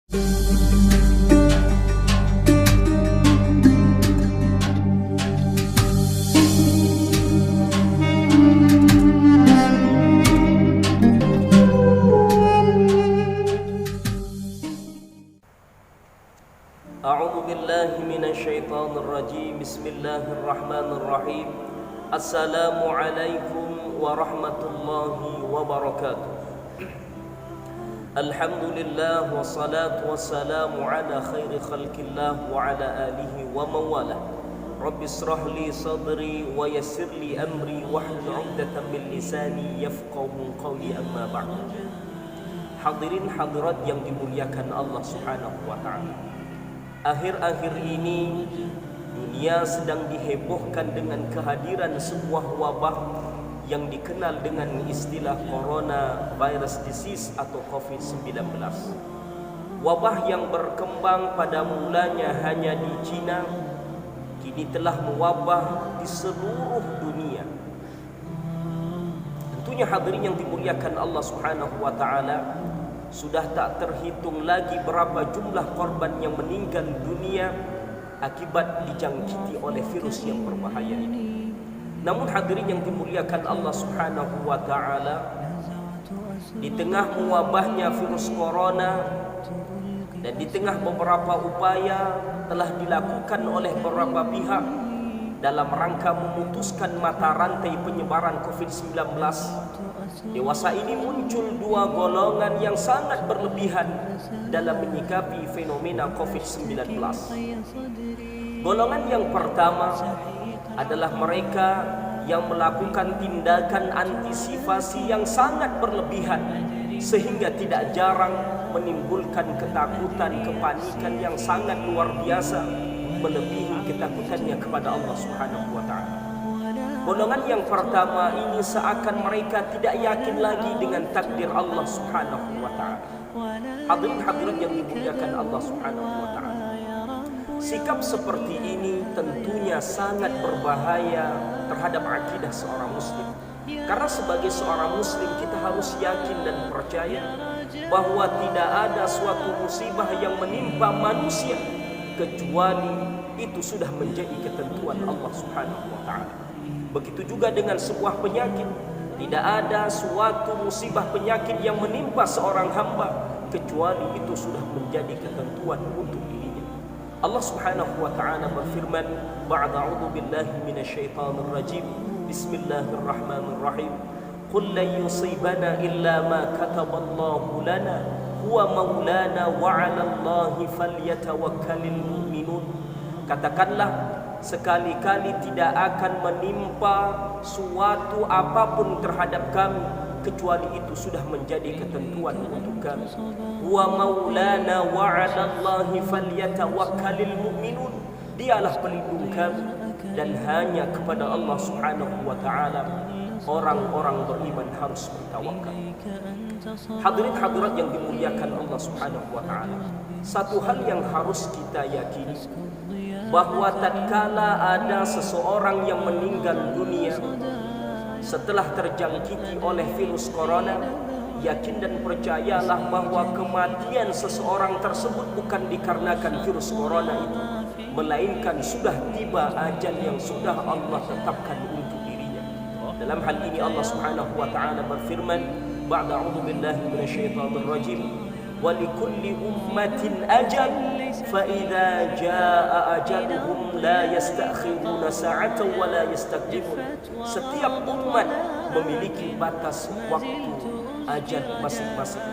A'udzu billahi minasyaitonir rajim. Bismillahirrahmanirrahim. Assalamualaikum warahmatullahi wabarakatuh. Alhamdulillah wassalatu wassalamu ala khairi khalqillah wa ala alihi wa mawalah. Rabbi israh li sadri wa yassir li amri wahlul 'uqdatam min lisani yafqahu qawli, amma ba'd. Hadirin hadirat yang dimuliakan Allah Subhanahu wa taala. Akhir-akhir ini dunia sedang dihebohkan dengan kehadiran sebuah wabah yang dikenal dengan istilah coronavirus disease atau COVID-19. Wabah yang berkembang pada mulanya hanya di China, kini telah mewabah di seluruh dunia. Tentunya hadirin yang dimuliakan Allah Subhanahu wa taala, sudah tak terhitung lagi berapa jumlah korban yang meninggal dunia akibat dijangkiti oleh virus yang berbahaya ini. Namun hadirin yang dimuliakan Allah Subhanahu wa taala, di tengah mewabahnya virus corona dan di tengah beberapa upaya telah dilakukan oleh beberapa pihak dalam rangka memutuskan mata rantai penyebaran COVID-19, dewasa ini muncul dua golongan yang sangat berlebihan dalam menyikapi fenomena COVID-19. Golongan yang pertama adalah mereka yang melakukan tindakan antisipasi yang sangat berlebihan sehingga tidak jarang menimbulkan ketakutan, kepanikan yang sangat luar biasa, melebihi ketakutannya kepada Allah Subhanahu wa taala. Golongan yang pertama ini seakan mereka tidak yakin lagi dengan takdir Allah Subhanahu wa taala. Hadirin hadirat yang dimuliakan Allah Subhanahu wa taala. Sikap seperti ini tentunya sangat berbahaya terhadap akidah seorang muslim. Karena sebagai seorang muslim kita harus yakin dan percaya bahwa tidak ada suatu musibah yang menimpa manusia kecuali itu sudah menjadi ketentuan Allah Subhanahu wa taala. Begitu juga dengan sebuah penyakit, tidak ada suatu musibah penyakit yang menimpa seorang hamba kecuali itu sudah menjadi ketentuan untuk dirinya. Allah Subhanahu wa taala berfirman, ba'da a'udzu billahi minasyaitonir rajim. Bismillahirrahmanirrahim. Qul lan yusibana illa ma kataballahu lana huwa maulana wa 'alallahi falyatawakkalul mu'minun. Katakanlah, sekali-kali tidak akan menimpa suatu apapun terhadap kami kecuali itu sudah menjadi ketentuan untuk kami. Wa maulana wa 'alallahi falyatawakkalul mu'minun. Dialah pelindung kami dan hanya kepada Allah Subhanahu wa taala orang-orang beriman harus bertawakal. Hadirin hadirat yang dimuliakan Allah Subhanahu wa taala, satu hal yang harus kita yakini bahwa tatkala ada seseorang yang meninggal dunia setelah terjangkiti oleh virus corona, yakin dan percayalah bahwa kematian seseorang tersebut bukan dikarenakan virus corona itu, melainkan sudah tiba ajal yang sudah Allah tetapkan untuk dirinya. Dalam hal ini Allah Subhanahu wa taala berfirman, ba'da a'udzu billahi minasyaitonir rajim, wa likulli ummatin ajal fa idza jaa ajaluhum la yasta'khiruna sa'atan wa la yastaqdimun. Setiap umat memiliki batas waktu ajal masing-masing.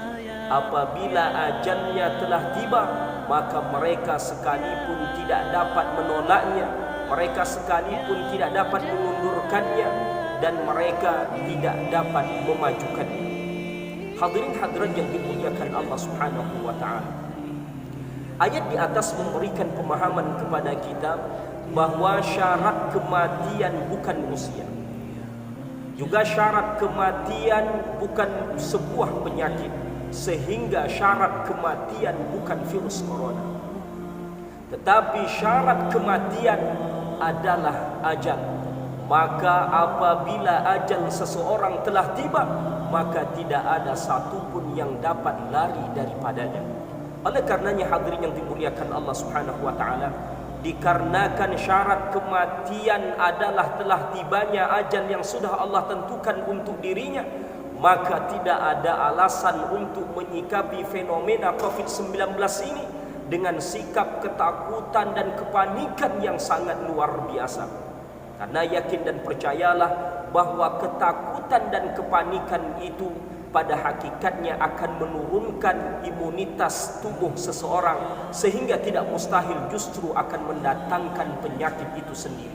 Apabila ajalnya telah tiba, maka mereka sekalipun tidak dapat menolaknya, mereka sekalipun tidak dapat mengundurkannya, dan mereka tidak dapat memajukannya. Hadirin hadirat yang dimuliakan Allah Subhanahu wa taala, ayat di atas memberikan pemahaman kepada kita bahwa syarat kematian bukan usia, juga syarat kematian bukan sebuah penyakit, sehingga syarat kematian bukan virus corona, tetapi syarat kematian adalah ajal. Maka apabila ajal seseorang telah tiba, maka tidak ada satupun yang dapat lari daripadanya. Oleh karenanya hadirin yang dimuliakan Allah Subhanahu wa taala, dikarenakan syarat kematian adalah telah tibanya ajal yang sudah Allah tentukan untuk dirinya, maka tidak ada alasan untuk menyikapi fenomena COVID-19 ini dengan sikap ketakutan dan kepanikan yang sangat luar biasa. Karena yakin dan percayalah bahwa ketakutan dan kepanikan itu pada hakikatnya akan menurunkan imunitas tubuh seseorang, sehingga tidak mustahil justru akan mendatangkan penyakit itu sendiri.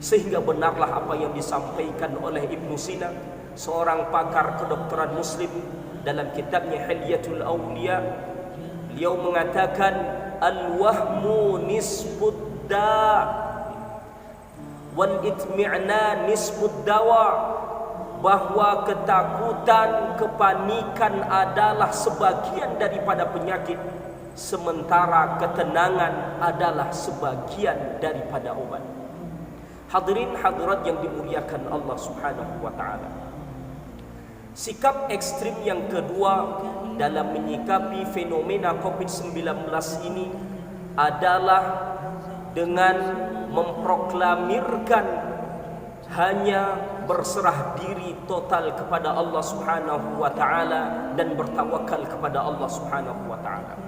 Sehingga benarlah apa yang disampaikan oleh Ibnu Sina, seorang pakar kedokteran muslim, dalam kitabnya Hilyatul Awliya. Beliau mengatakan al-wahmu nisbud da' wal itmi'na nisbud dawa, bahwa ketakutan, kepanikan adalah sebagian daripada penyakit, sementara ketenangan adalah sebagian daripada obat. Hadirin hadirat yang dimuliakan Allah Subhanahu wa taala, sikap ekstrim yang kedua dalam menyikapi fenomena COVID-19 ini adalah dengan memproklamirkan hanya berserah diri total kepada Allah Subhanahu wa taala dan bertawakal kepada Allah Subhanahu wa taala.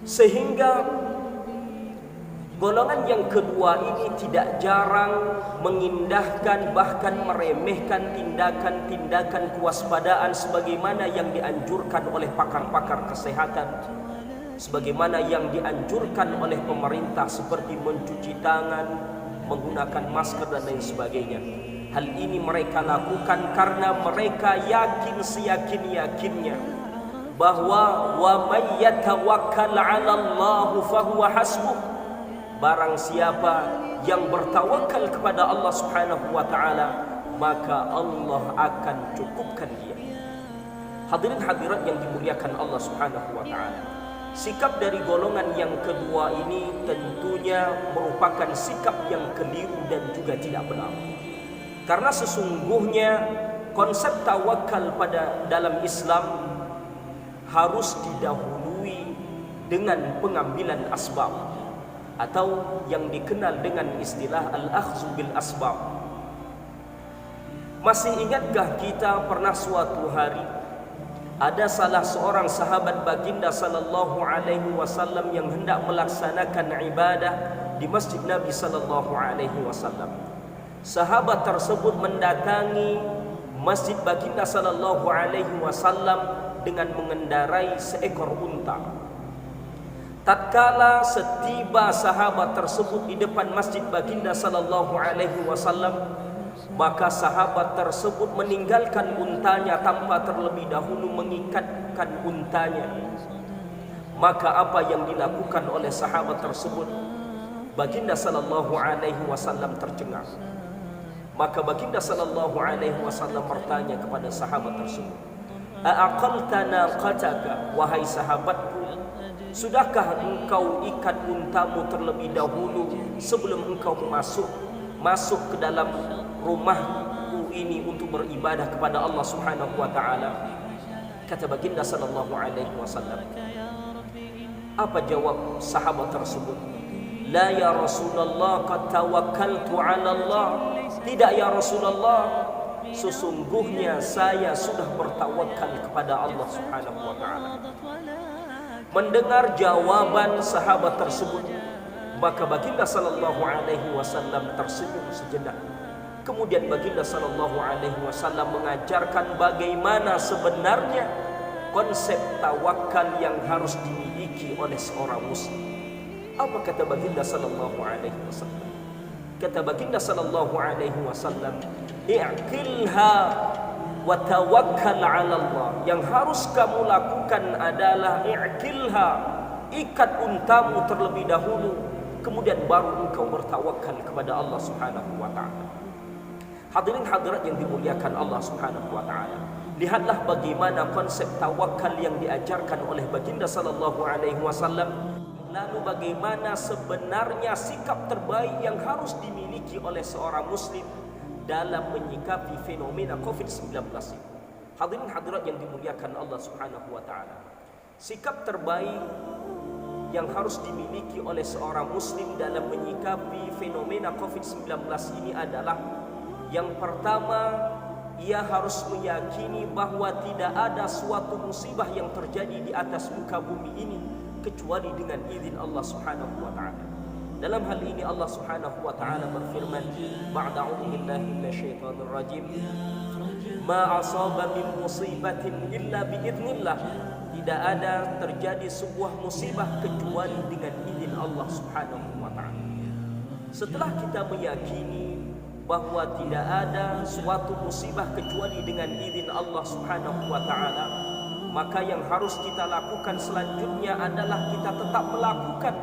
Sehingga golongan yang kedua ini tidak jarang mengindahkan bahkan meremehkan tindakan-tindakan kewaspadaan sebagaimana yang dianjurkan oleh pakar-pakar kesehatan, sebagaimana yang dianjurkan oleh pemerintah seperti mencuci tangan, menggunakan masker dan lain sebagainya. Hal ini mereka lakukan karena mereka yakin seyakin-yakinnya bahwa wa may yatawakkal 'ala Allah fa huwa hasbuh. Barang siapa yang bertawakal kepada Allah Subhanahu wa taala, maka Allah akan cukupkan dia. Hadirin hadirat yang dimuliakan Allah Subhanahu wa taala, sikap dari golongan yang kedua ini tentunya merupakan sikap yang keliru dan juga tidak benar. Karena sesungguhnya konsep tawakal pada dalam Islam harus didahului dengan pengambilan asbab, atau yang dikenal dengan istilah al-akhdzu bil asbab. Masih ingatkah kita pernah suatu hari ada salah seorang sahabat baginda sallallahu alaihi wasallam yang hendak melaksanakan ibadah di masjid Nabi sallallahu alaihi wasallam. Sahabat tersebut mendatangi masjid baginda sallallahu alaihi wasallam dengan mengendarai seekor unta. Tatkala setiba sahabat tersebut di depan masjid baginda sallallahu alaihi wasallam, maka sahabat tersebut meninggalkan untanya tanpa terlebih dahulu mengikatkan untanya. Maka apa yang dilakukan oleh sahabat tersebut? Baginda sallallahu alaihi wasallam tercengang. Maka baginda sallallahu alaihi wasallam bertanya kepada sahabat tersebut, "A'aqalta naqataka, wahai sahabatku, sudahkah engkau ikat untamu terlebih dahulu sebelum engkau masuk ke dalam rumahku ini untuk beribadah kepada Allah Subhanahu wa taala?" Kata baginda sallallahu alaihi wasallam. Apa jawab sahabat tersebut? "La ya Rasulullah, qad tawakkaltu 'ala Allah." Tidak ya Rasulullah, sesungguhnya saya sudah bertawakal kepada Allah Subhanahu wa taala. Mendengar jawaban sahabat tersebut, maka baginda sallallahu alaihi wasallam tersenyum sejenak. Kemudian baginda sallallahu alaihi wasallam mengajarkan bagaimana sebenarnya konsep tawakal yang harus dimiliki oleh seorang muslim. Apa kata baginda sallallahu alaihi wasallam? Kata baginda sallallahu alaihi wasallam, "I'qilha wa tawakkal 'ala Allah." Yang harus kamu lakukan adalah i'qilha, ikat untamu terlebih dahulu, kemudian baru engkau bertawakal kepada Allah Subhanahu wa taala. Hadirin hadirat yang dimuliakan Allah Subhanahu wa taala, lihatlah bagaimana konsep tawakal yang diajarkan oleh baginda sallallahu alaihi wasallam. Lalu bagaimana sebenarnya sikap terbaik yang harus dimiliki oleh seorang muslim dalam menyikapi fenomena COVID-19 ini. Hadirin hadirat yang dimuliakan Allah Subhanahu wa taala. Sikap terbaik yang harus dimiliki oleh seorang muslim dalam menyikapi fenomena Covid-19 ini adalah yang pertama, ia harus meyakini bahwa tidak ada suatu musibah yang terjadi di atas muka bumi ini kecuali dengan izin Allah Subhanahu wa taala. Dalam hal ini Allah Subhanahu wa taala berfirman, ba'da a'udzu billahi minasyaitonir rajim, ma asaba min musibatin illa biidznillah. Tidak ada terjadi sebuah musibah kecuali dengan izin Allah Subhanahu wa taala. Setelah kita meyakini bahwa tidak ada suatu musibah kecuali dengan izin Allah Subhanahu wa taala, maka yang harus kita lakukan selanjutnya adalah kita tetap melakukan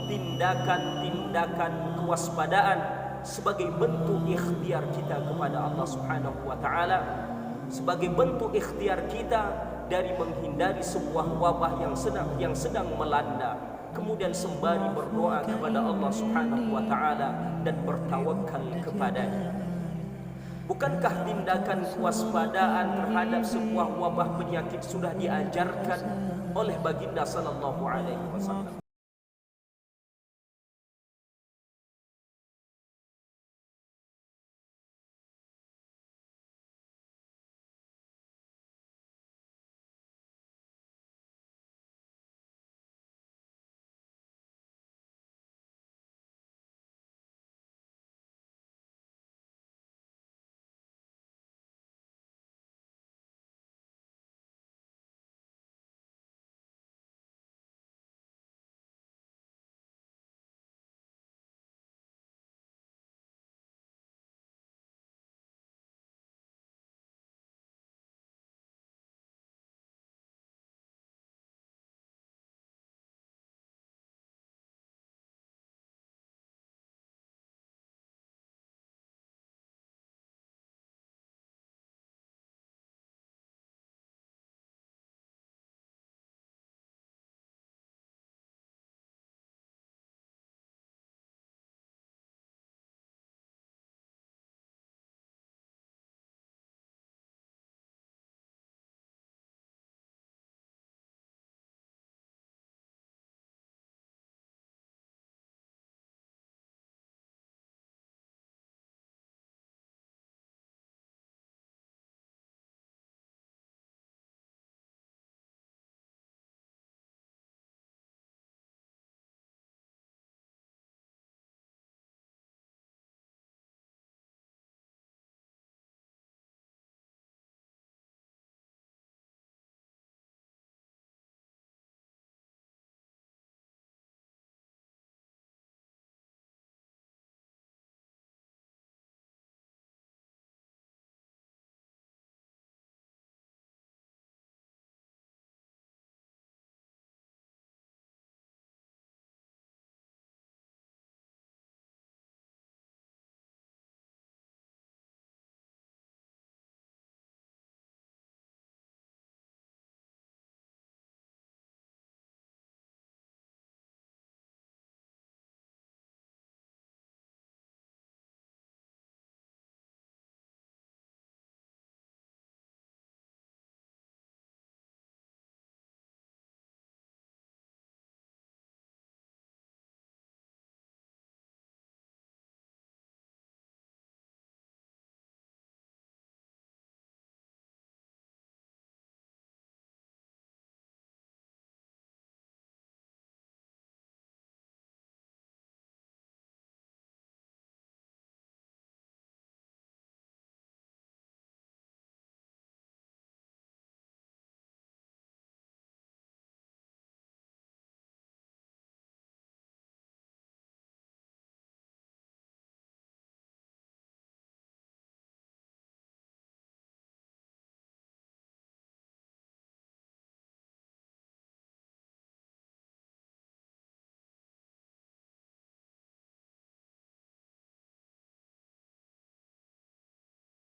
tindakan-tindakan kewaspadaan sebagai bentuk ikhtiar kita kepada Allah Subhanahu wa taala, sebagai bentuk ikhtiar kita dari menghindari sebuah wabah yang sedang melanda, kemudian sembari berdoa kepada Allah Subhanahu wa taala dan bertawakal kepadanya. Bukankah tindakan kewaspadaan terhadap sebuah wabah penyakit sudah diajarkan oleh baginda sallallahu alaihi wasallam?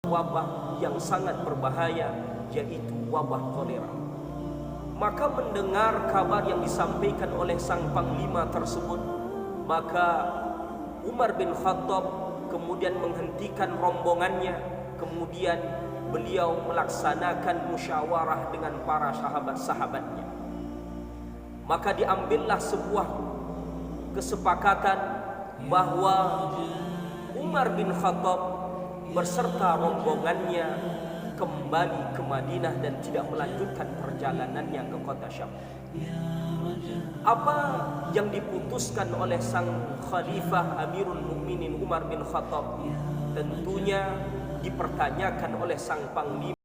Wabah yang sangat berbahaya, yaitu wabah kolera. Maka mendengar kabar yang disampaikan oleh sang panglima tersebut, maka Umar bin Khattab kemudian menghentikan rombongannya, kemudian beliau melaksanakan musyawarah dengan para sahabat-sahabatnya. Maka diambillah sebuah kesepakatan bahwa Umar bin Khattab berserta rombongannya kembali ke Madinah dan tidak melanjutkan perjalanannya ke kota Syam. Apa yang diputuskan oleh sang Khalifah Amirul Mukminin Umar bin Khattab tentunya dipertanyakan oleh sang Panglima.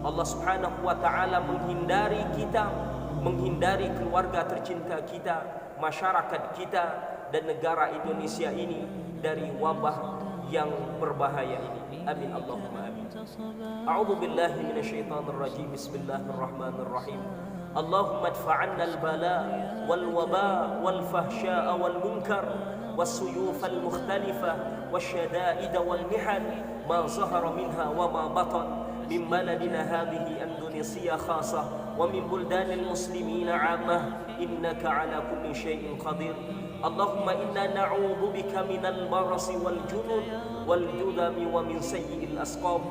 Allah Subhanahu wa taala menghindari kita, menghindari keluarga tercinta kita, masyarakat kita dan negara Indonesia ini dari wabah yang berbahaya ini. Amin Allahumma amin. A'udzu billahi minasyaitonir rajim. Bismillahirrahmanirrahim. Allahumma adfa'anna al-bala wal waba wal fahsya'a wal munkar was suyuf al mukhtalifah wasyada'id wal mihal ما ظهر منها وما بطن من بلدنا هذه إندونيسيا خاصة ومن بلدان المسلمين عامة إنك على كل شيء قدير. اللهم إنا نعوذ بك من البرص والجنون والجذام ومن سيء الأسقام.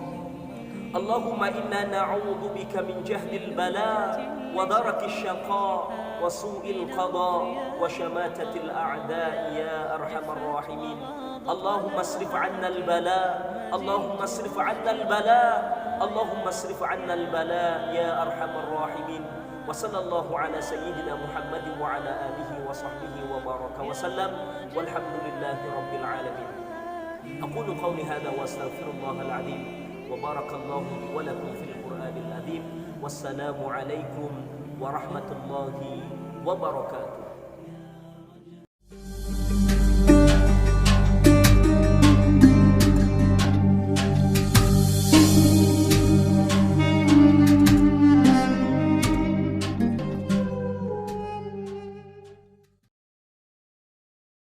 اللهم إنا نعوذ بك من جهد البلاء ودرك الشقاء وسوء القضاء وشماتة الأعداء يا أرحم الراحمين. اللهم اصرف عنا البلاء، اللهم اصرف عنا البلاء، اللهم اصرف عنا البلاء يا أرحم الراحمين. وصلى الله على سيدنا محمد وعلى آله وصحبه وبارك وسلم والحمد لله رب العالمين. أقول قولي هذا وأستغفر الله العظيم وبارك الله لي ولكم في القرآن العظيم. والسلام عليكم ورحمة الله وبركاته.